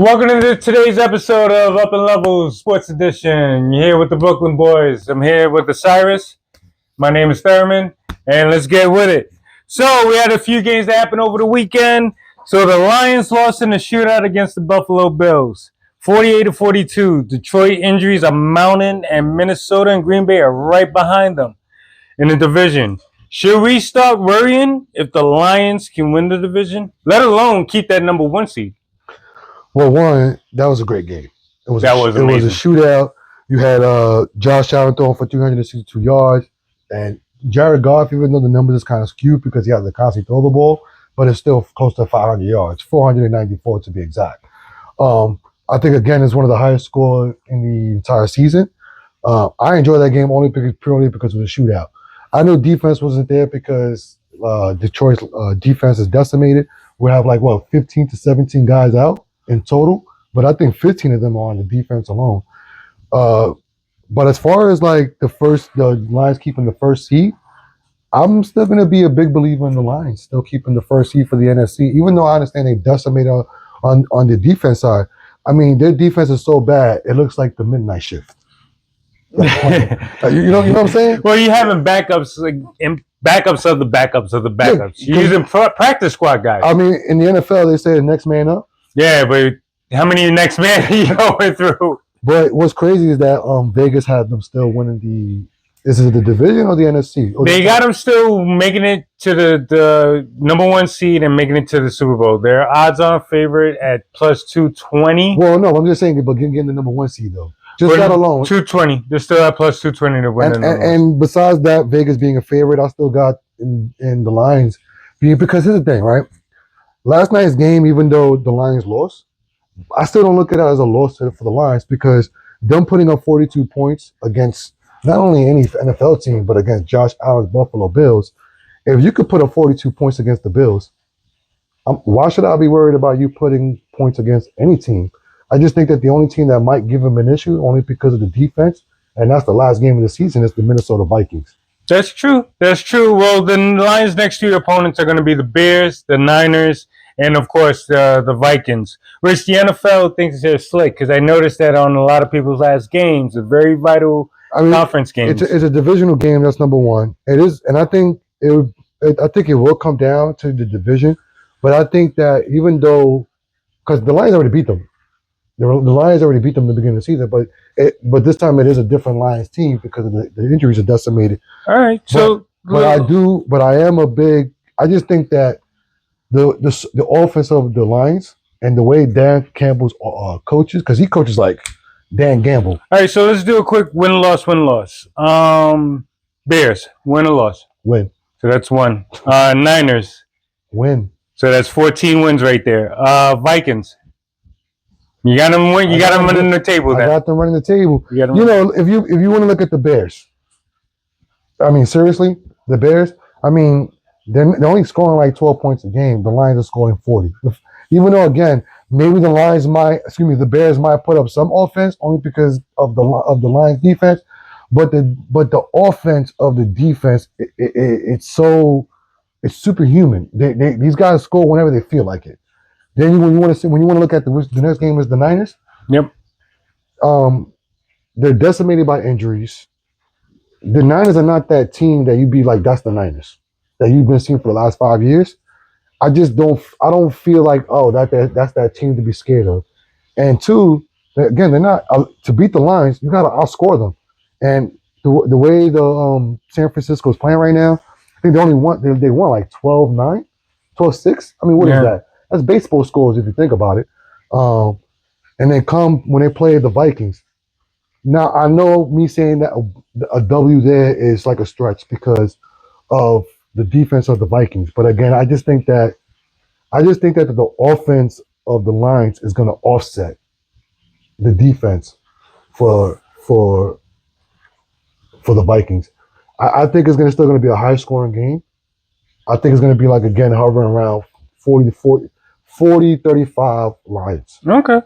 Welcome to today's episode of UpnLevel Sports Edition. You're here with the Bklyn Boyz. I'm here with Osiris. My name is Thurman, and let's get with it. So we had a few games that happened over the weekend. So the Lions lost in a shootout against the Buffalo Bills, 48-42. Detroit injuries are mounting, and Minnesota and Green Bay are right behind them in the division. Should we start worrying if the Lions can win the division, let alone keep that number one seed? Well, one, that was a great game. It was amazing. It was a shootout. You had Josh Allen throwing for 362 yards, and Jared Goff, even though the numbers is kind of skewed because he has to constantly throw the ball, but it's still close to 500 yards, 494 to be exact. I think, again, it's one of the highest scores in the entire season. I enjoyed that game purely because it was a shootout. I know defense wasn't there because Detroit's defense is decimated. We have 15 to 17 guys out in total, but I think 15 of them are on the defense alone. But as far as the Lions keeping the first seed, I'm still going to be a big believer in the Lions still keeping the first seed for the NFC, even though I understand they decimated on the defense side. I mean, their defense is so bad, it looks like the midnight shift. you know what I'm saying? Well, you're having backups, backups of the backups of the backups. You're using practice squad guys. I mean, in the NFL, they say the next man up. Yeah, but how many next man are you going through? But what's crazy is that Vegas had them still winning is it the division or the NFC? They got them still making it to the number one seed and making it to the Super Bowl. They're odds-on favorite at plus 220. Well, no, I'm just saying, but getting the number one seed, though. Just that alone. 220. They're still at plus 220 to win. And besides that, Vegas being a favorite, I still got in the Lions. Because here's the thing, right? Last night's game, even though the Lions lost, I still don't look at it as a loss for the Lions because them putting up 42 points against not only any NFL team, but against Josh Allen's Buffalo Bills. If you could put up 42 points against the Bills, why should I be worried about you putting points against any team? I just think that the only team that might give them an issue, only because of the defense, and that's the last game of the season, is the Minnesota Vikings. That's true. Well, the Lions' next two opponents are going to be the Bears, the Niners, and, of course, the Vikings, which the NFL thinks they're slick because I noticed that on a lot of people's last games, a very vital conference games. It's a divisional game. That's number one. It is, and I think it will come down to the division, but I think that even though, because the Lions already beat them, the Lions already beat them in the beginning of the season, but this time it is a different Lions team because of the injuries are decimated. All right, so I just think that the offense of the Lions and the way Dan Campbell's coaches, because he coaches like Dan Gamble. All right, so let's do a quick win-loss. Bears, win or loss? Win. So that's one. Niners. Win. So that's 14 wins right there. Vikings. You got them win. You got them running the table. I got them running the table. You know, if you want to look at the Bears, I mean, seriously, the Bears. I mean, they're only scoring like 12 points a game. The Lions are scoring 40. Even though, again, maybe the Bears might put up some offense only because of the Lions defense, but the offense of the defense, it's superhuman. These guys score whenever they feel like it. Then when you want to look at the next game is the Niners. Yep. They're decimated by injuries. The Niners are not that team that you'd be like, that's the Niners that you've been seeing for the last 5 years. I don't feel like, that's that team to be scared of. And two, again, they're not to beat the Lions. You got to outscore them. And the way the San Francisco is playing right now, I think they won like 12-9, 12-6. I mean, what is that? That's baseball scores if you think about it. And then when they play the Vikings. Now, I know me saying that a W there is like a stretch because of the defense of the Vikings. But again, I just think that the offense of the Lions is going to offset the defense for the Vikings. I think it's still going to be a high scoring game. I think it's going to be hovering around 40-35 Lions. Okay.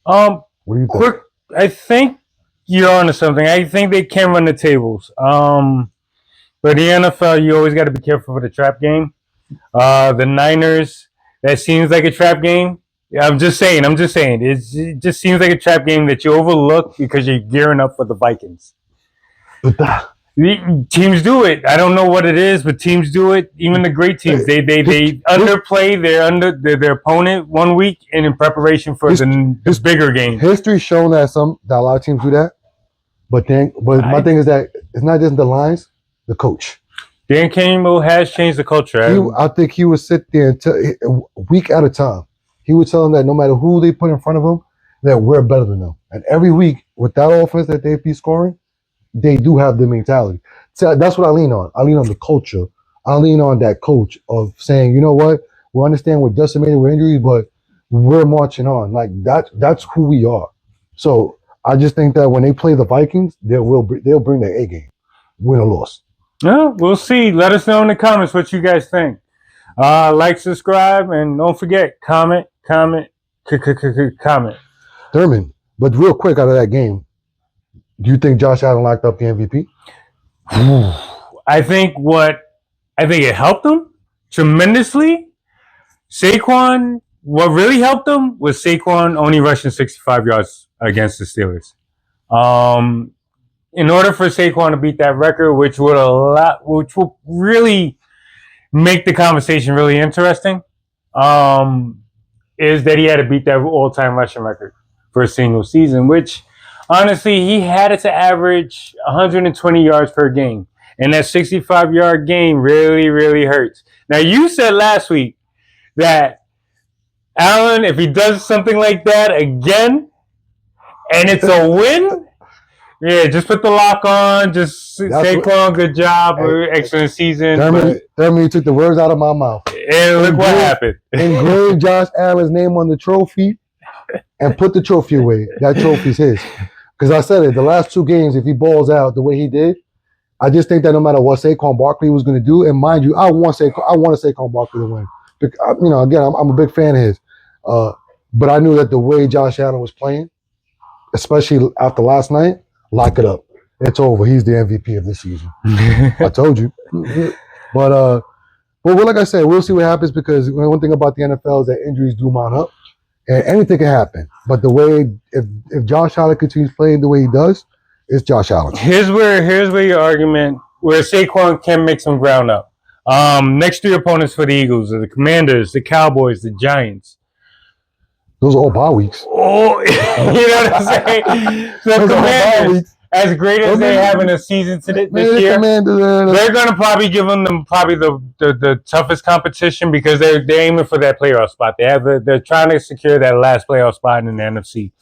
What do you think? I think you're onto something. I think they can run the tables. But the NFL, you always got to be careful for the trap game. The Niners, that seems like a trap game. Yeah, I'm just saying. It just seems like a trap game that you overlook because you're gearing up for the Vikings. But Teams do it. I don't know what it is, but teams do it. Even the great teams, they underplay their opponent 1 week and in preparation for the bigger game. History's shown that a lot of teams do that. But my thing is that it's not just the lines, the coach. Dan Campbell has changed the culture. I think he would sit there a week at a time. He would tell them that no matter who they put in front of him, that we're better than them. And every week, with that offense that they be scoring, they do have the mentality. So that's what I lean on. I lean on the culture. I lean on that coach of saying, you know what, we understand we're decimated with injuries, but we're marching on. Like that's who we are. So I just think that when they play the Vikings, they'll bring their A game, win or loss. Yeah, we'll see. Let us know in the comments what you guys think. Like, subscribe, and don't forget, comment. Thurman, but real quick out of that game, do you think Josh Allen locked up the MVP? I think it helped him tremendously. Saquon, what really helped him was Saquon only rushing 65 yards against the Steelers. In order for Saquon to beat that record, which will really make the conversation really interesting, is that he had to beat that all-time rushing record for a single season, which honestly, he had it to average 120 yards per game. And that 65-yard game really, really hurts. Now, you said last week that Allen, if he does something like that again, and it's a win, yeah, just put the lock on. Just Saquon, good job, excellent season. Thurman, you took the words out of my mouth. And look what happened. Engrave Josh Allen's name on the trophy and put the trophy away. That trophy's his. Because I said it, the last 2 games, if he balls out the way he did, I just think that no matter what Saquon Barkley was going to do, and mind you, I want Saquon Barkley to win. Again, I'm a big fan of his. But I knew that the way Josh Allen was playing, especially after last night, lock it up. It's over. He's the MVP of this season. I told you. But like I said, we'll see what happens because one thing about the NFL is that injuries do mount up. And anything can happen. But the way, if Josh Allen continues playing the way he does, it's Josh Allen. Here's where your argument, where Saquon can make some ground up. Next 3 opponents for the Eagles are the Commanders, the Cowboys, the Giants. Those are all bye weeks. Oh, you know what I'm saying? So Commanders, as great as they have in a season this year, they're going to probably give them the toughest competition because they're aiming for that playoff spot. They're trying to secure that last playoff spot in the NFC.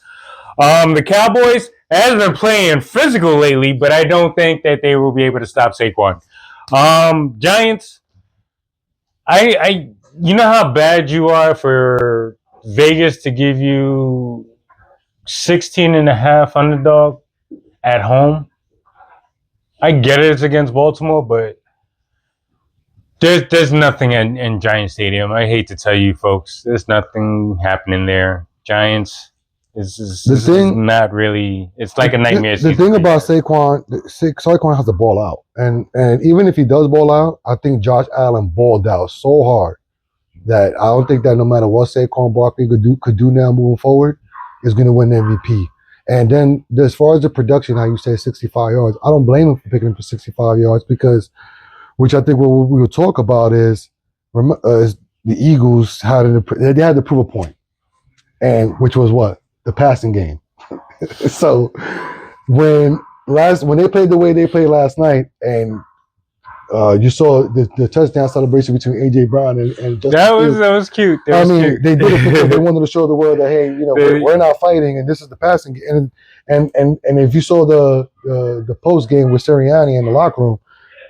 The Cowboys has been playing physical lately, but I don't think that they will be able to stop Saquon. Giants, you know how bad you are for Vegas to give you 16.5 underdog at home. I get it, it's against Baltimore, but there's nothing in Giant Stadium. I hate to tell you folks, there's nothing happening there. Giants is not really. It's like a nightmare. The thing about Saquon has to ball out, and even if he does ball out, I think Josh Allen balled out so hard that I don't think that no matter what Saquon Barkley could do now moving forward, is going to win the MVP. And then as far as the production, how you say 65 yards, I don't blame him for picking him for 65 yards because, which I think what we will talk about is the Eagles had to prove a point, and which was what? The passing game. So when they played the way they played last night, and you saw the touchdown celebration between AJ Brown and Justin Fields. That was cute. They did it because they wanted to show the world that hey, we're not fighting, and this is the passing game. And if you saw the post game with Sirianni in the locker room,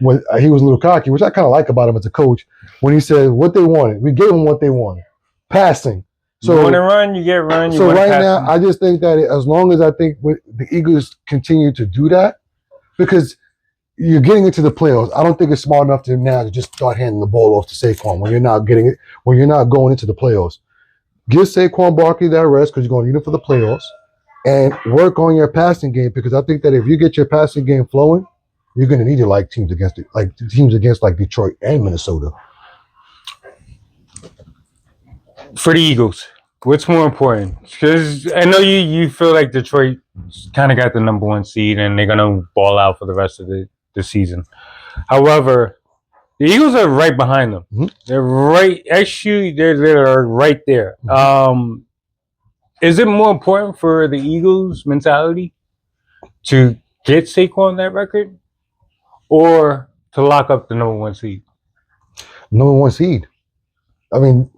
when he was a little cocky, which I kind of like about him as a coach, when he said what they wanted, we gave them what they wanted, passing. So you want to run, you get run. So right now, I just think that as long as I think the Eagles continue to do that, because you're getting into the playoffs, I don't think it's smart enough to now to just start handing the ball off to Saquon when you're not going into the playoffs. Give Saquon Barkley that rest because you're going to need him for the playoffs, and work on your passing game because I think that if you get your passing game flowing, you're going to need it teams against Detroit and Minnesota. For the Eagles. What's more important? Because I know you feel like Detroit kind of got the number one seed and they're gonna ball out for the rest of the season. However, the Eagles are right behind them. Mm-hmm. They're right. Actually, they're right there. Mm-hmm. Is it more important for the Eagles' mentality to get Saquon that record, or to lock up the number one seed? Number one seed. I mean,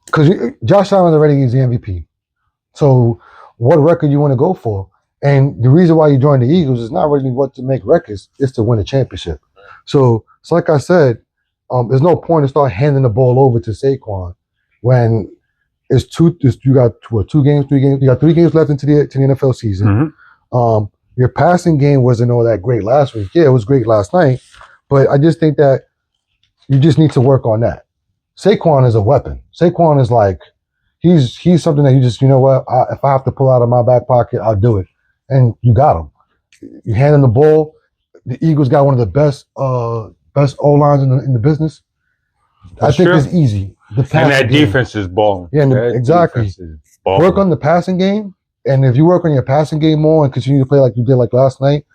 because Josh Allen already is the MVP. So what record you want to go for? And the reason why you join the Eagles is not really what to make records, it's to win a championship. So it's like I said, there's no point to start handing the ball over to Saquon when you got 3 games. You got 3 games left into the NFL season. Mm-hmm. Your passing game wasn't all that great last week. Yeah, it was great last night, but I just think that you just need to work on that. Saquon is a weapon. Saquon is like, he's something that you just, you know what, if I have to pull out of my back pocket, I'll do it. And you got him. You hand him the ball. The Eagles got one of the best O-lines in the business. That's I think true. It's easy. And that defense is balling. Yeah, exactly. Work on the passing game. And if you work on your passing game more and continue to play like you did like last night,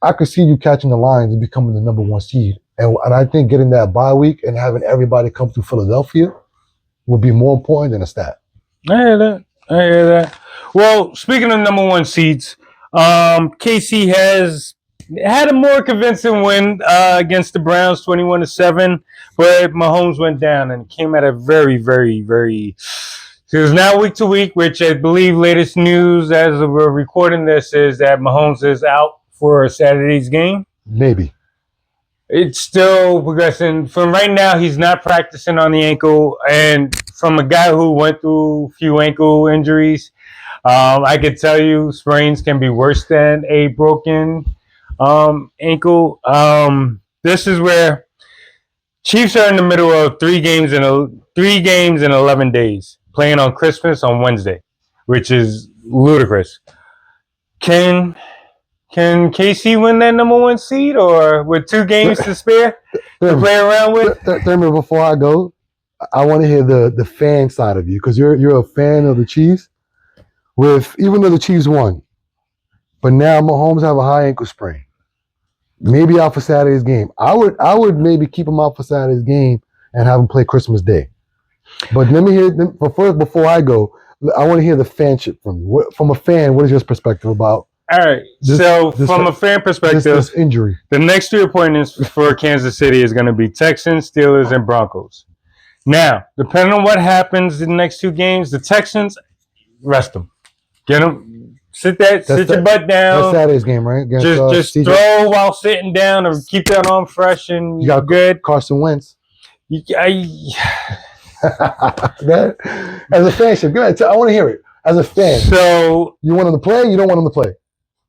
I could see you catching the Lions and becoming the number one seed. And I think getting that bye week and having everybody come through Philadelphia would be more important than a stat. I hear that. Well, speaking of number one seeds, KC has had a more convincing win against the Browns, 21-7, but Mahomes went down and came at a very, very, very. It was now week to week, which I believe latest news as we're recording this is that Mahomes is out for Saturday's game. Maybe. It's still progressing. From right now, he's not practicing on the ankle. And from a guy who went through a few ankle injuries, I could tell you sprains can be worse than a broken ankle. This is where Chiefs are in the middle of 3 games in 11 days, playing on Christmas on Wednesday, which is ludicrous. Can KC win that number one seed, or with 2 games to spare to play around with? Thurman, before I go, I want to hear the fan side of you, because you're a fan of the Chiefs. Even though the Chiefs won, but now Mahomes have a high ankle sprain, maybe out for Saturday's game. I would maybe keep him out for Saturday's game and have him play Christmas Day. But let me hear. But first, before I go, I want to hear the fanship from you. From a fan, what is your perspective about? All right. From a fan perspective, this injury, the next 3 appointments for Kansas City is going to be Texans, Steelers, and Broncos. Now, depending on what happens in the next 2 games, the Texans, rest them, get them, sit your butt down. That's Saturday's game, right? Against, just throw while sitting down, or keep that arm fresh, and you got good. Carson Wentz. As a fanship, go ahead. I want to hear it. As a fan, so you want him to play? You don't want him to play?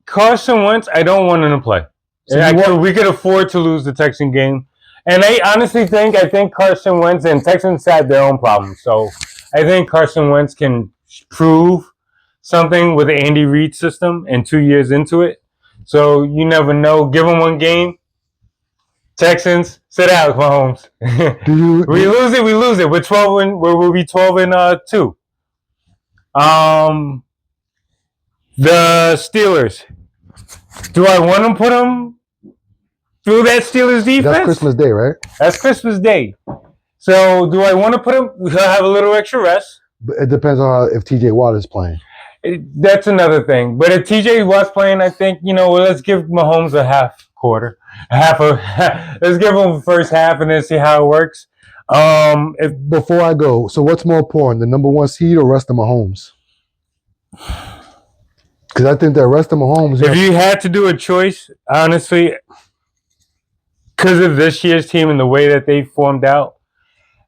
Carson Wentz, I don't want him to play. So we could afford to lose the Texan game. And I honestly think Carson Wentz, and Texans had their own problems. So I think Carson Wentz can prove something with the Andy Reid system and 2 years into it. So you never know. Give him 1 game. Texans, sit out, Mahomes. We lose it. We're 12 and we'll be 12-2. The Steelers. Do I want to put them through that Steelers defense? That's Christmas Day, right? That's Christmas Day. So do I want to put them? He'll have a little extra rest. But it depends on if TJ Watt is playing. That's another thing. But if TJ Watt's playing, I think, let's give Mahomes a half quarter. Let's give him the first half and then see how it works. Before I go, so what's more important, the number one seed or rest of Mahomes? Because I think that rest of Mahomes. If you had to do a choice, honestly, because of this year's team and the way that they formed out,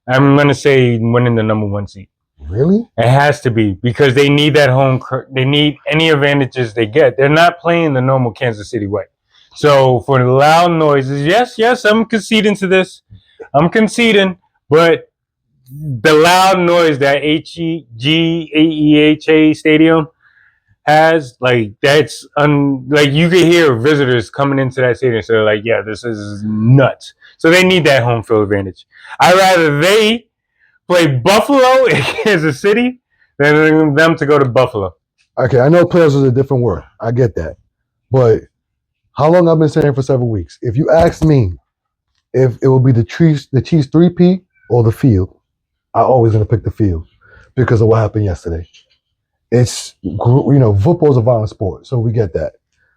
I'm going to say winning the number one seed. Really? It has to be, because they need that home. They need any advantages they get. They're not playing the normal Kansas City way. So for the loud noises, yes, I'm conceding to this. I'm conceding, but the loud noise that AEHA Stadium has, that's you could hear visitors coming into that stadium. So they're like, yeah, this is nuts. So they need that home field advantage. I'd rather they play Buffalo in Kansas City than them to go to Buffalo. Okay, I know playoffs is a different word. I get that. But how long I've been saying for several weeks? If you ask me if it will be the Chiefs 3P or the field, I'm always going to pick the field because of what happened yesterday. It's, football's a violent sport, so we get that.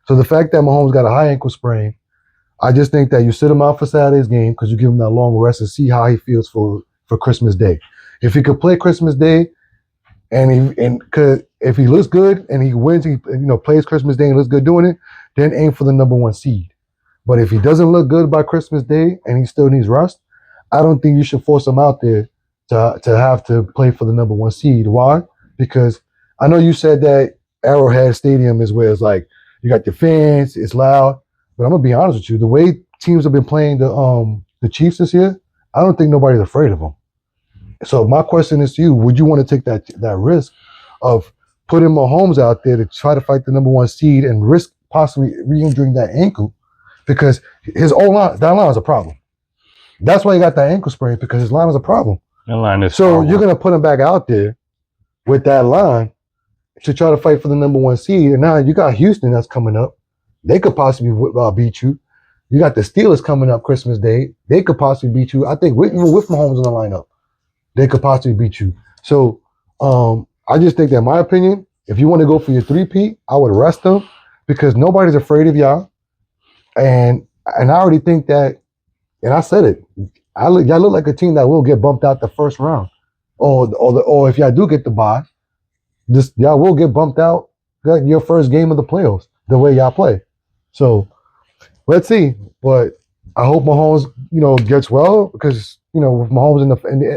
So the fact that Mahomes got a high ankle sprain, I just think that you sit him out for Saturday's game because you give him that long rest and see how he feels for Christmas Day. If he could play Christmas Day, if he looks good and he wins, he plays Christmas Day and looks good doing it, then aim for the number 1 seed. But if he doesn't look good by Christmas Day and he still needs rest, I don't think you should force him out there to have to play for the number 1 seed. Why? Because I know you said that Arrowhead Stadium is where it's like you got the fans, it's loud. But I'm gonna be honest with you, the way teams have been playing the Chiefs this year, I don't think nobody's afraid of them. So my question is to you: would you want to take that risk of putting Mahomes out there to try to fight the number 1 seed and risk possibly re-injuring that ankle? Because his line is a problem. That's why he got that ankle sprain, because his line is a problem. That line is so you're gonna put him back out there with that line to try to fight for the number 1 seed, and now you got Houston that's coming up. They could possibly beat you. You got the Steelers coming up Christmas Day. They could possibly beat you. I think even with Mahomes in the lineup, they could possibly beat you. So I just think that, in my opinion, if you want to go for your 3P, I would rest them because nobody's afraid of y'all. And I already think that, and I said it, y'all look like a team that will get bumped out the first round. Or if y'all do get the bye, y'all will get bumped out your first game of the playoffs, the way y'all play. So let's see. But I hope Mahomes, gets well because, with Mahomes in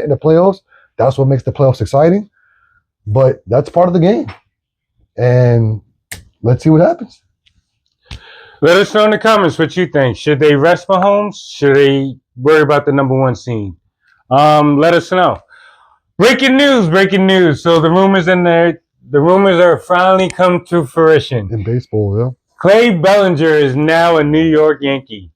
the playoffs, that's what makes the playoffs exciting. But that's part of the game. And let's see what happens. Let us know in the comments what you think. Should they rest Mahomes? Should they worry about the number 1 seed? Let us know. Breaking news. So the rumors are finally come to fruition. In baseball, yeah. Clay Bellinger is now a New York Yankee.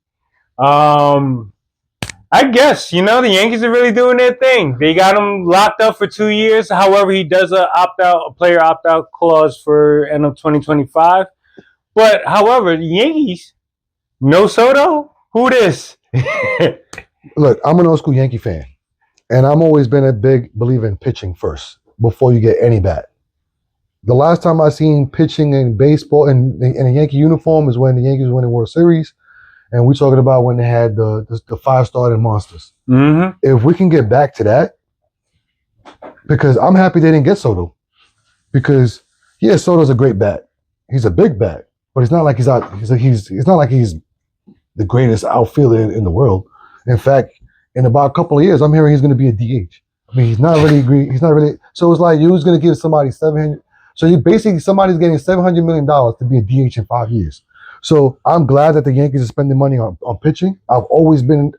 I guess, the Yankees are really doing their thing. They got him locked up for 2 years. However, he does a player opt-out clause for end of 2025. But, however, the Yankees, no Soto? Who this? Look, I'm an old school Yankee fan. And I've always been a big believer in pitching first before you get any bat. The last time I seen pitching in baseball in a Yankee uniform is when the Yankees won the World Series. And we're talking about when they had the 5-starting monsters. Mm-hmm. If we can get back to that, because I'm happy they didn't get Soto. Because, yeah, Soto's a great bat. He's a big bat. But it's not like it's not like he's the greatest outfielder in the world. In fact, in about a couple of years, I'm hearing he's going to be a DH. I mean, he's not really. So it's like you was going to give somebody $700. So somebody's getting $700 million to be a DH in 5 years. So I'm glad that the Yankees are spending money on pitching. I've always been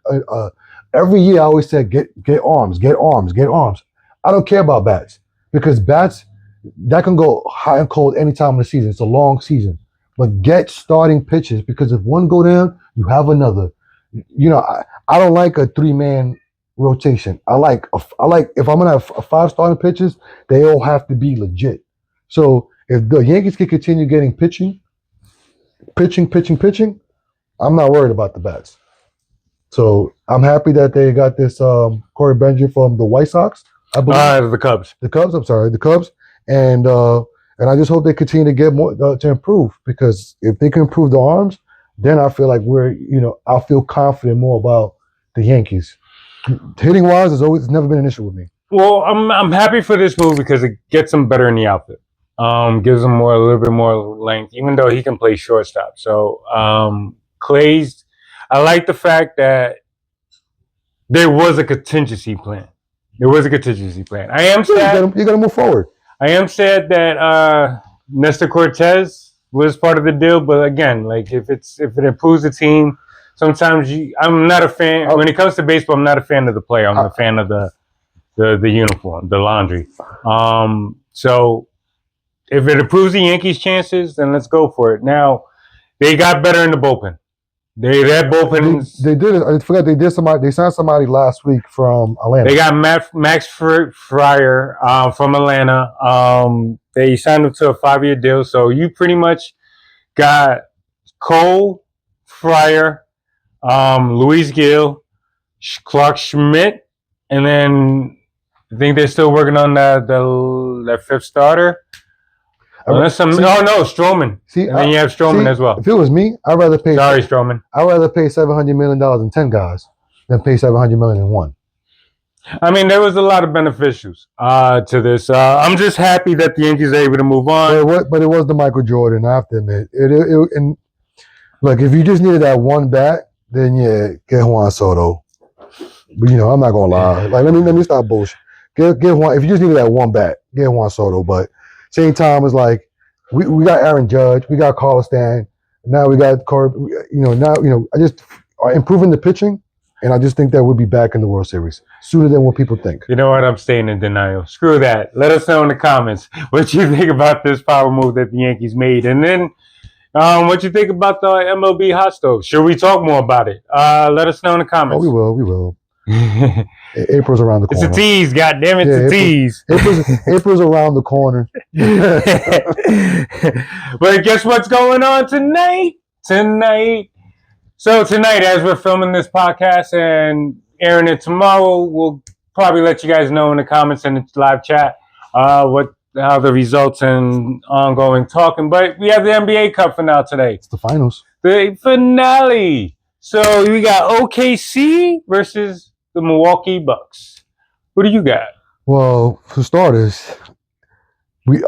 every year I always said get arms. I don't care about bats because bats that can go hot and cold any time of the season. It's a long season, but get starting pitches because if one go down, you have another. I don't like a 3-man rotation. I like if I'm gonna have 5 starting pitchers, they all have to be legit. So if the Yankees can continue getting pitching, I'm not worried about the bats. So I'm happy that they got this Corey Bellinger from the White Sox. I believe the Cubs. The Cubs, and I just hope they continue to get more to improve because if they can improve the arms, then I feel like I feel confident more about the Yankees. Hitting wise it's never been an issue with me. Well, I'm happy for this move because it gets him better in the outfit. Gives him a little bit more length, even though he can play shortstop. So Clay's, I like the fact that there was a contingency plan. I am sad. You got to move forward. I am sad that Nestor Cortez was part of the deal, but again, like if it improves the team, sometimes I'm not a fan. When it comes to baseball, I'm not a fan of the player. I'm a fan of the uniform, the laundry. So if it improves the Yankees' chances, then let's go for it. Now, they got better in the bullpen. They had bullpens. They did it. I forgot they did somebody. They signed somebody last week from Atlanta. They got Max Fryer from Atlanta. They signed him to a 5-year deal. So you pretty much got Cole, Fryer, Luis Gill, Clark Schmidt, and then I think they're still working on that fifth starter. Stroman. See, and then you have Stroman as well. If it was me, I'd rather pay. Sorry, Stroman. I'd rather pay $700 million in 10 guys than pay $700 million in one. I mean, there was a lot of beneficials to this. I'm just happy that the Yankees are able to move on. But it was the Michael Jordan, I have to admit. And look, if you just needed that one bat, then yeah, get Juan Soto. But I'm not gonna lie. Like, let me stop bullshit. Get Juan. If you just needed that one bat, get Juan Soto. But same time, it's like we got Aaron Judge, we got Carlos Stan, now we got Corb. I just are improving the pitching. And I just think that we'll be back in the World Series sooner than what people think. You know what? I'm staying in denial. Screw that. Let us know in the comments what you think about this power move that the Yankees made. And then what you think about the MLB hot stove. Should we talk more about it? Let us know in the comments. Oh, we will. April's around the corner. It's a tease. God damn it, it's a tease. April's around the corner. But guess what's going on tonight? So tonight, as we're filming this podcast and airing it tomorrow, we'll probably let you guys know in the comments and the live chat how the results and ongoing talking. But we have the NBA Cup finale today. It's the finals. The finale. So we got OKC versus the Milwaukee Bucks. Who do you got? Well, for starters,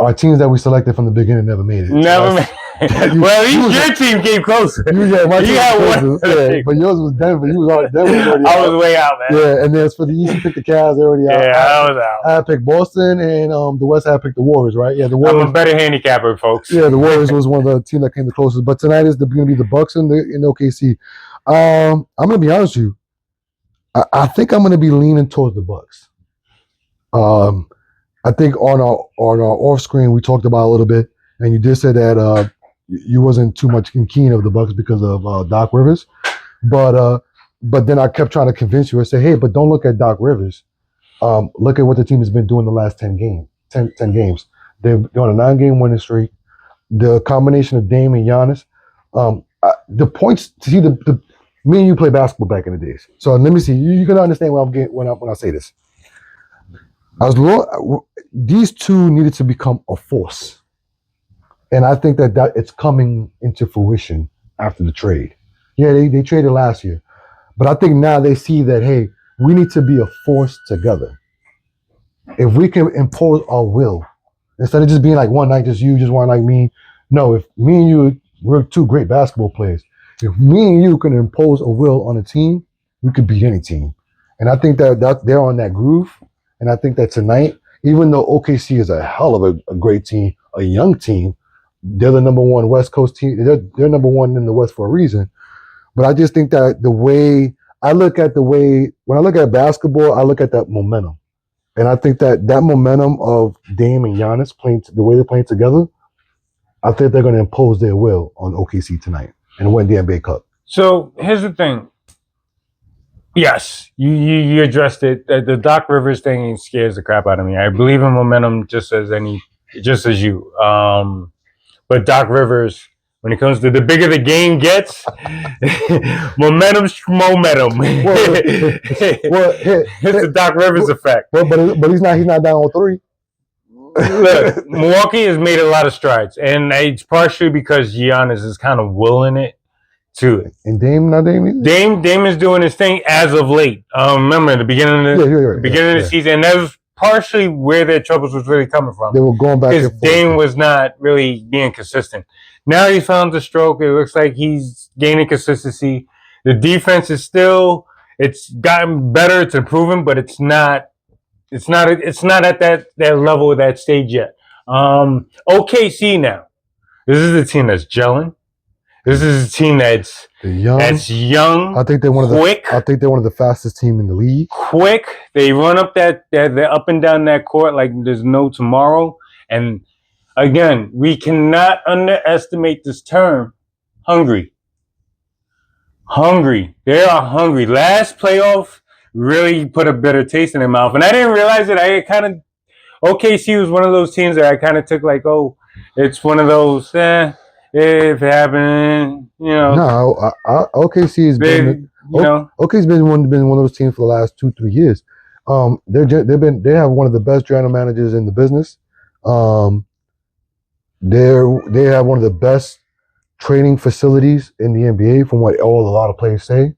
our teams that we selected from the beginning never made it. Well, at least your team came closer. My team got one. Yeah, but yours was Denver. I was way out, man. Yeah, and then as for the East, you picked the Cavs. They're already out. Yeah, I was out. I picked Boston, and the West, I picked the Warriors, right? Yeah, the Warriors. I'm a better handicapper, folks. Yeah, the Warriors was one of the teams that came the closest. But tonight is going to be the Bucks and OKC. I'm going to be honest with you. I think I'm going to be leaning towards the Bucks. I think on our off screen we talked about a little bit, and you did say that you wasn't too much keen of the Bucks because of Doc Rivers, but then I kept trying to convince you and say, hey, but don't look at Doc Rivers. Look at what the team has been doing the last 10 games. They're on a 9-game winning streak. The combination of Dame and Giannis, the points to see the me and you play basketball back in the days. So let me see. You can understand what I'm getting when I say this. These two needed to become a force. And I think that it's coming into fruition after the trade. Yeah, they traded last year. But I think now they see that, hey, we need to be a force together. If we can impose our will, instead of just being like one night, just you, just one like me. No, if me and you, we're two great basketball players. If me and you can impose a will on a team, we could beat any team. And I think that they're on that groove. And I think that tonight, even though OKC is a hell of a great team, a young team, they're the number one West Coast team. They're number one in the West for a reason. But I just think that when I look at basketball, I look at that momentum. And I think that momentum of Dame and Giannis playing, the way they're playing together, I think they're going to impose their will on OKC tonight and win the NBA Cup. So here's the thing. Yes, you addressed it. The Doc Rivers thing scares the crap out of me. I believe in momentum just as you. But Doc Rivers, when it comes to the bigger the game gets, momentum's momentum. It's the Doc Rivers effect. But he's not down on 3. Look, Milwaukee has made a lot of strides, and it's partially because Giannis is kind of willing it to it. And Dame is doing his thing as of late. Remember at the beginning of the season, and that was partially where their troubles was really coming from. They were going back because Dame was not really being consistent. Now he found the stroke. It looks like he's gaining consistency. The defense is it's gotten better. It's improving, but it's not at that level, that stage yet. OKC now. This is a team that's gelling. This is a team that's young. I think they're quick. I think they're one of the fastest team in the league. Quick. They run up they're up and down that court like there's no tomorrow. And again, we cannot underestimate this term, hungry. hungry. They are hungry. Last playoff really put a bitter taste in their mouth, and I didn't realize it. I kind of OKC was one of those teams that I kind of took like, oh, it's one of those. If it happened, No, OKC has they, been you know, OKC's been one of those teams for the last 2-3 years. They have one of the best general managers in the business. Um, they have one of the best training facilities in the NBA, from what a lot of players say.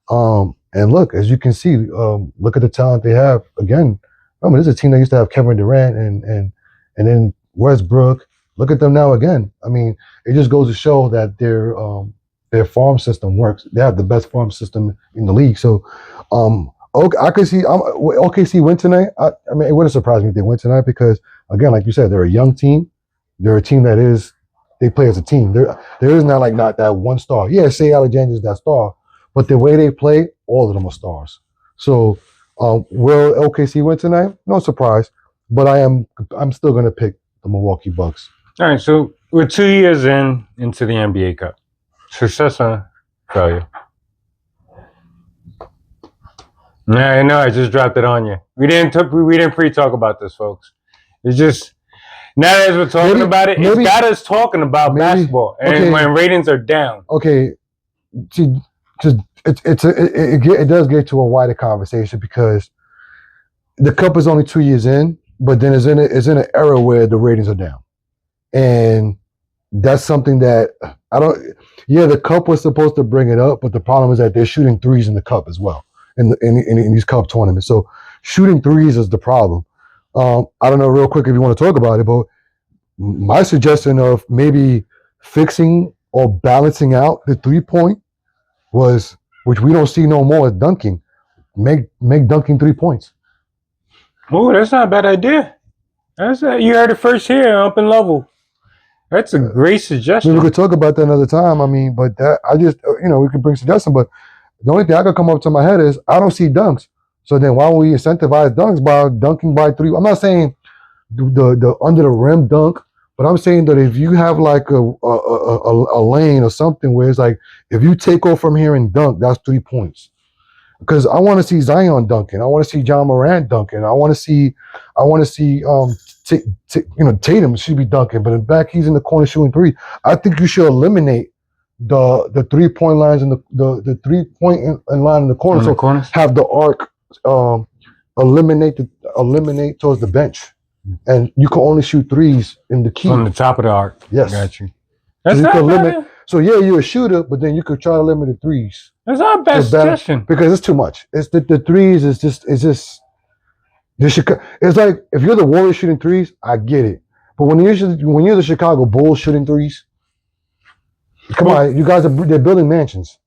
And look, as you can see, look at the talent they have. Again, I mean, this is a team that used to have Kevin Durant and then Westbrook. Look at them now again. I mean, it just goes to show that their farm system works. They have the best farm system in the league. So, I could see OKC win tonight. I mean, it wouldn't surprise me if they win tonight because, again, like you said, they're a young team. They're a team that is they play as a team. There is not that one star. Yeah, Shea Alexander's that star, but the way they play, all of them are stars. So, will OKC win tonight? No surprise, but I'm still gonna pick the Milwaukee Bucks. all right. So we're 2 years into the NBA Cup. Success or failure? Yeah, I know. I just dropped it on you. We didn't pre-talk about this, folks. It's just now as we're talking about it, it's got us talking about basketball, and when ratings are down. Okay, it does get to a wider conversation because the cup is only 2 years in, but then it's in an era where the ratings are down, and that's something that I don't. Yeah, the cup was supposed to bring it up, but the problem is that they're shooting threes in the cup as well in these cup tournaments. So shooting threes is the problem. I don't know, real quick, if you want to talk about it, but my suggestion of maybe fixing or balancing out the 3-point was, which we don't see no more, is dunking. Make dunking 3 points. Oh, that's not a bad idea. You heard it first here, UpnLevel. That's a great suggestion. We could talk about that another time. I mean, but that I just we could bring suggestions, but the only thing I could come up to my head is I don't see dunks. So then why don't we incentivize dunks by dunking by 3? I'm not saying the under the rim dunk, but I'm saying that if you have like a lane or something where it's like if you take off from here and dunk, that's 3 points. Because I want to see Zion dunking, I want to see John Morant dunking, I want to see Tatum should be dunking, but in back he's in the corner shooting 3. I think you should eliminate the 3-point lines and the 3-point line in the corner. So have the arc eliminate towards the bench, and you can only shoot threes in the key on the top of the arc. Yes, got you. That's not bad. So yeah, you're a shooter, but then you could try to limit the threes. That's not a bad suggestion because it's too much. It's the threes is just it's like if you're the Warriors shooting threes, I get it. But when you're the Chicago Bulls shooting threes, come on, you guys they're building mansions.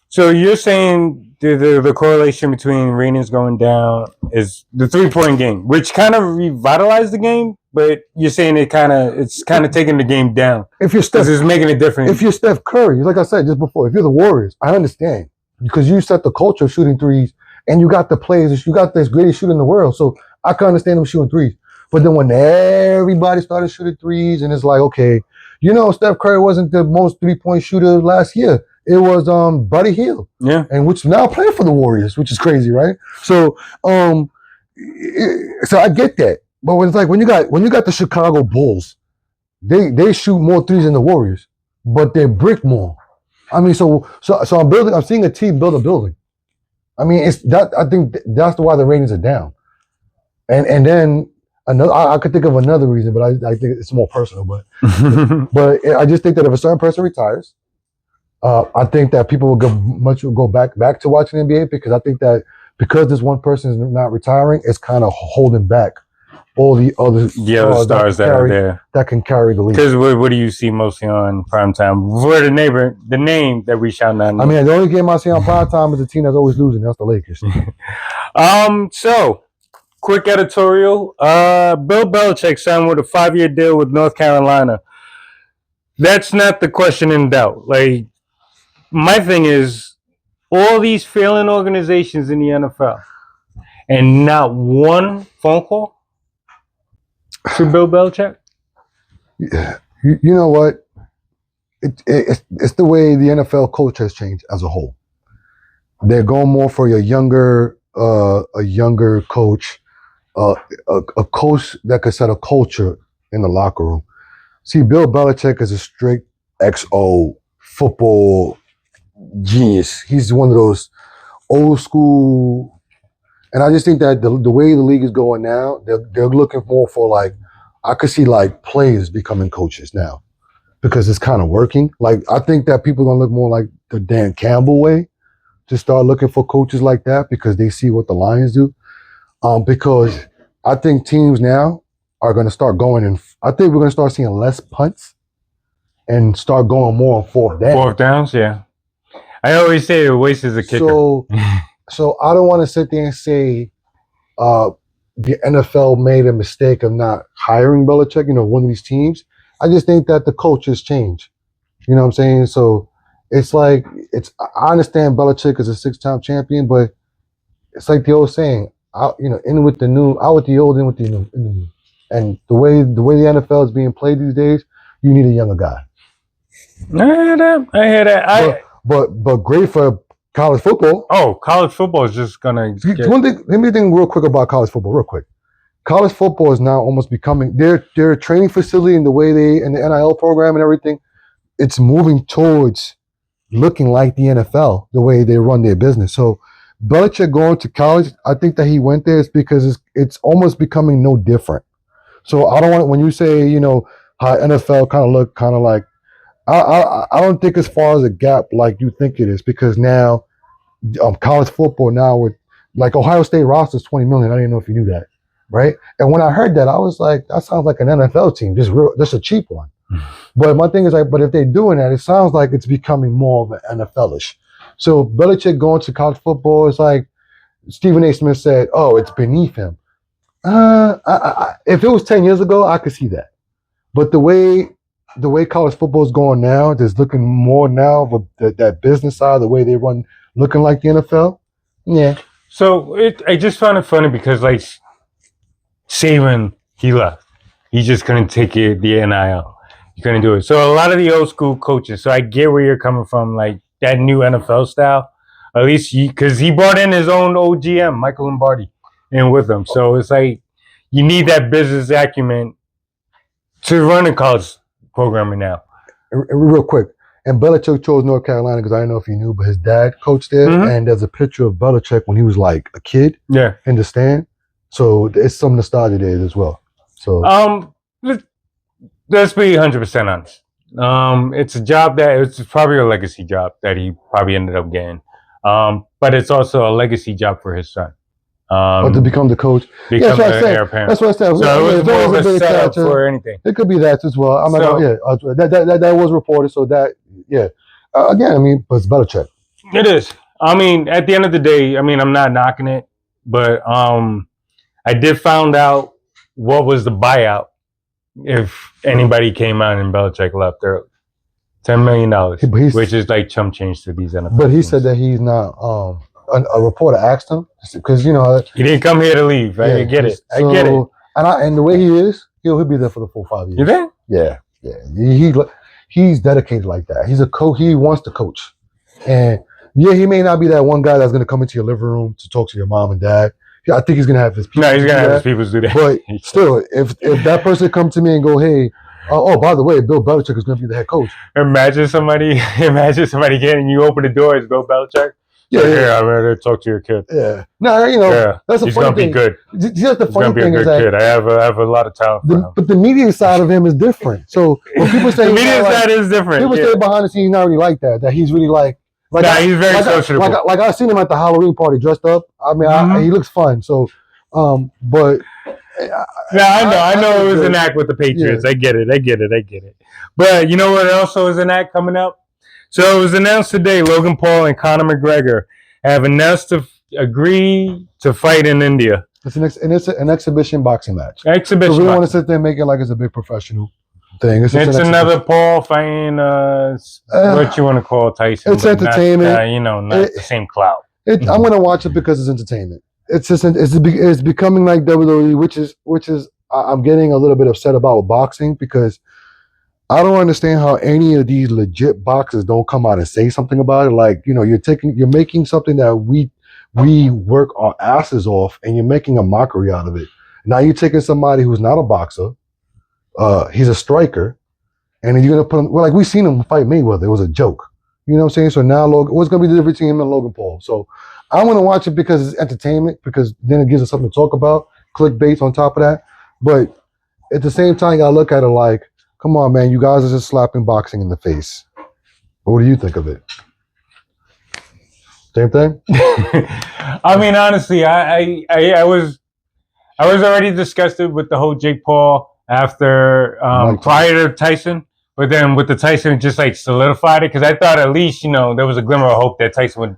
So you're saying the correlation between ratings going down is the 3-point game, which kind of revitalized the game, but you're saying it's kind of taking the game down. If you're Steph, it's making it different. If you're Steph Curry, like I said just before, if you're the Warriors, I understand because you set the culture of shooting threes, and you got the players, you got this greatest shooter in the world, so I can understand them shooting threes. But then when everybody started shooting threes, and it's like, okay, Steph Curry wasn't the most 3-point shooter last year. It was Buddy Hield, and which now playing for the Warriors, which is crazy, right? So, so I get that, but when you got the Chicago Bulls, they shoot more threes than the Warriors, but they brick more. I mean, so I'm seeing a team build a building. I mean, it's that I think that's why the ratings are down, and then another I could think of another reason, but I think it's more personal, but but I just think that if a certain person retires. I think that people will go back to watching NBA because I think that because this one person is not retiring, it's kind of holding back all the other stars that are there that can carry the league. Because what do you see mostly on primetime? For the name that we shall not know. I mean, the only game I see on primetime is the team that's always losing. That's the Lakers. So quick editorial. Bill Belichick signed with a 5-year deal with North Carolina. That's not the question in doubt. Like, my thing is, all these failing organizations in the NFL, and not one phone call to Bill Belichick? Yeah. You know what? it's the way the NFL coach has changed as a whole. They're going more for a younger coach, a coach that could set a culture in the locker room. See, Bill Belichick is a strict XO football genius. He's one of those old school, and I just think that the way the league is going now, they're looking more for like, I could see like players becoming coaches now because it's kind of working. Like I think that people are gonna look more like the Dan Campbell way to start looking for coaches like that because they see what the Lions do. Because I think teams now are going to start going in. I think we're going to start seeing less punts and start going more on fourth down. Fourth downs, yeah. I always say a waste is a kicker. So I don't want to sit there and say the NFL made a mistake of not hiring Belichick, one of these teams. I just think that the cultures change. You know what I'm saying? So it's like, I understand Belichick is a 6-time champion, but it's like the old saying, in with the new, out with the old, in with the new. And the way the NFL is being played these days, you need a younger guy. I hear that. But great for college football. Oh, college football is just gonna. One thing, let me think real quick about college football. Real quick, college football is now almost becoming their training facility and the way and the NIL program and everything. It's moving towards looking like the NFL, the way they run their business. So Belichick going to college, I think that he went there is because it's almost becoming no different. So I don't want, when you say, how NFL kind of look kind of like, I don't think as far as a gap like you think it is, because now college football now with like Ohio State roster is 20 million. I didn't know if you knew that, right? And when I heard that, I was like, that sounds like an NFL team, just a cheap one. But my thing is like, but if they're doing that, it sounds like it's becoming more of an NFL-ish. So Belichick going to college football is like Stephen A. Smith said, oh, it's beneath him. If it was 10 years ago, I could see that. But the way college football is going now, there's looking more now of that business side, the way they run, looking like the NFL. Yeah. So I just found it funny because like Saban, he left. He just couldn't take the NIL. He couldn't do it. So a lot of the old school coaches. So I get where you're coming from, like that new NFL style. At least because he brought in his own OGM, Michael Lombardi, in with him. So it's like you need that business acumen to run a college programming now. Real quick, and Belichick chose North Carolina because I don't know if you knew, but his dad coached there, and there's a picture of Belichick when he was like a kid, in the stand. So it's some nostalgia there as well. So let's be 100% honest. It's a job it's probably a legacy job that he probably ended up getting. But it's also a legacy job for his son. To become the coach. Become the heir apparent. That's what I said. So it was more of a setup for anything. It could be that as well. I'm that was reported. So that, again, I mean, but it's Belichick. It is. I mean, at the end of the day, I mean, I'm not knocking it, but I did find out what was the buyout if anybody came out and Belichick left there. $10 million, which is like chump change to these NFL But he teams. said that he's not. A reporter asked him because he didn't come here to leave. Right? I get it. I get it. And the way he is, he'll be there for the full 5 years. You think? Yeah. He's dedicated like that. He's a coach. He wants to coach, and he may not be that one guy that's going to come into your living room to talk to your mom and dad. I think he's going to have his people. No, he's going to have his people do that. But still, if that person come to me and go, hey. Oh, by the way, Bill Belichick is going to be the head coach. Imagine somebody getting you open the door as Bill Belichick. I'm ready to talk to your kid. Yeah. No, that's a funny thing. He's going to be good. Just the funny thing is that kid. I have a lot of talent for him. But the media side of him is different. So when people say the media side is different. People say behind the scenes, not really like that. That he's really like he's very sociable. Like I seen him at the Halloween party dressed up. I mean, he looks fun. So, but. I know it was an act with the Patriots. Yeah. I get it. But you know what also is an act coming up? So it was announced today, Logan Paul and Conor McGregor have announced to agree to fight in India. It's an exhibition boxing match. Exhibition. So we don't want to sit there and make it like it's a big professional thing. It's another Paul fighting what you want to call Tyson. It's entertainment. Not the same clout. I'm going to watch it because it's entertainment. It's becoming like WWE, which is I'm getting a little bit upset about with boxing because I don't understand how any of these legit boxers don't come out and say something about it. Like, you're making something that we work our asses off, and you're making a mockery out of it. Now you're taking somebody who's not a boxer, he's a striker, and then you're gonna put him. Well, like we seen him fight Mayweather, it was a joke. You know what I'm saying? So now what's gonna be the difference between him and Logan Paul? So I'm gonna watch it because it's entertainment, because then it gives us something to talk about. Clickbaits on top of that, but at the same time, you gotta look at it like, come on, man, you guys are just slapping boxing in the face. What do you think of it? Same thing? I mean, honestly, I was already disgusted with the whole Jake Paul after prior to Tyson, but then with the Tyson, it just like solidified it, because I thought at least there was a glimmer of hope that Tyson would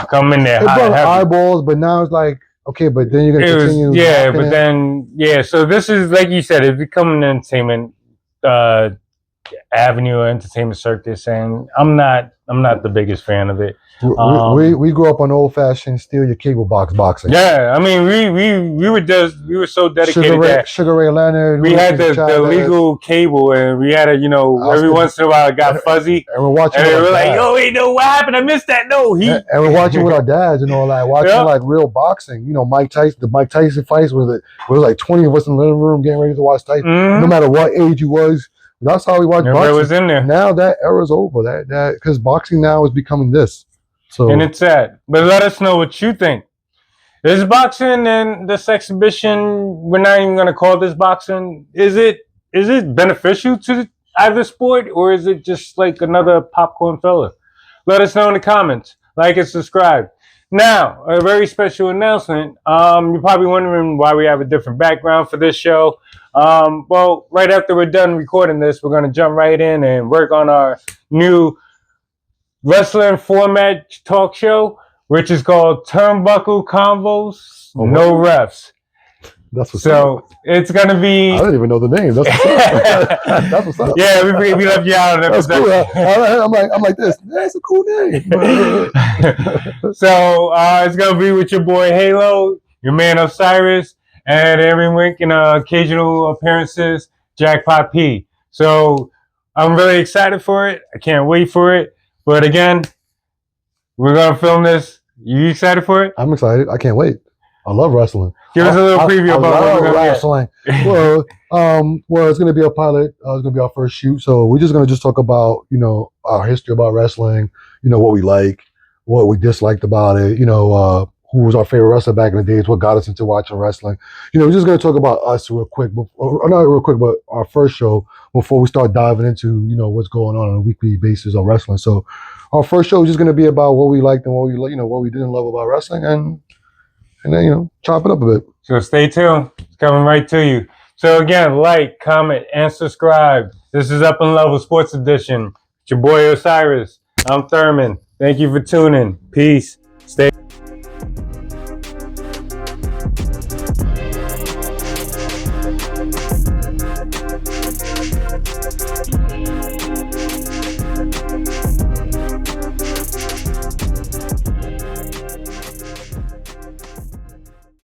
come in there. It brought eyeballs, but now it's like, okay, but then you're gonna continue. But then so this is, like you said, it's becoming an entertainment avenue or entertainment circus, and I'm not the biggest fan of it. We grew up on old fashioned steal your cable box boxing. Yeah, I mean we were so dedicated. Sugar Ray Leonard. We had the legal cable, and we had to every once in a while it got fuzzy, and we're watching. And we're like, yo, wait, no, what happened? I missed that. No, and we're watching with our dads and all that, watching like real boxing. Mike Tyson, the Mike Tyson fights where it was like 20 of us in the living room getting ready to watch Tyson. No matter what age you was. That's how we watch boxing. Was in there. Now that era's over. That because boxing now is becoming this. So, and it's sad. But let us know what you think. Is boxing and this exhibition, we're not even going to call this boxing, is it beneficial to either sport, or is it just like another popcorn filler? Let us know in the comments. Like and subscribe. Now, a very special announcement. You're probably wondering why we have a different background for this show. Well, right after we're done recording this, we're going to jump right in and work on our new wrestling format talk show, which is called Turnbuckle Convos, No Refs. That's what's up. It's gonna be. I don't even know the name. That's what's up. That's what's up. Yeah, we left you out of that. That's cool. I'm like this. That's a cool name. So it's gonna be with your boy Halo, your man Osiris, and every week in occasional appearances, Jackpot P. So I'm really excited for it. I can't wait for it. But again, we're gonna film this. You excited for it? I'm excited. I can't wait. I love wrestling. Give us a little preview about what we're gonna wrestling. Well, it's gonna be a pilot. It's gonna be our first shoot. So we're just gonna talk about our history about wrestling. What we like, what we disliked about it. Who was our favorite wrestler back in the days? What got us into watching wrestling? We're just gonna talk about us real quick. Or not real quick, but our first show before we start diving into what's going on a weekly basis on wrestling. So our first show is just gonna be about what we liked and what we didn't love about wrestling, and then chop it up a bit. So stay tuned. It's coming right to you. So again, like, comment, and subscribe. This is UpnLevel Sports Edition. It's your boy Osiris. I'm Thurman. Thank you for tuning. Peace. Stay.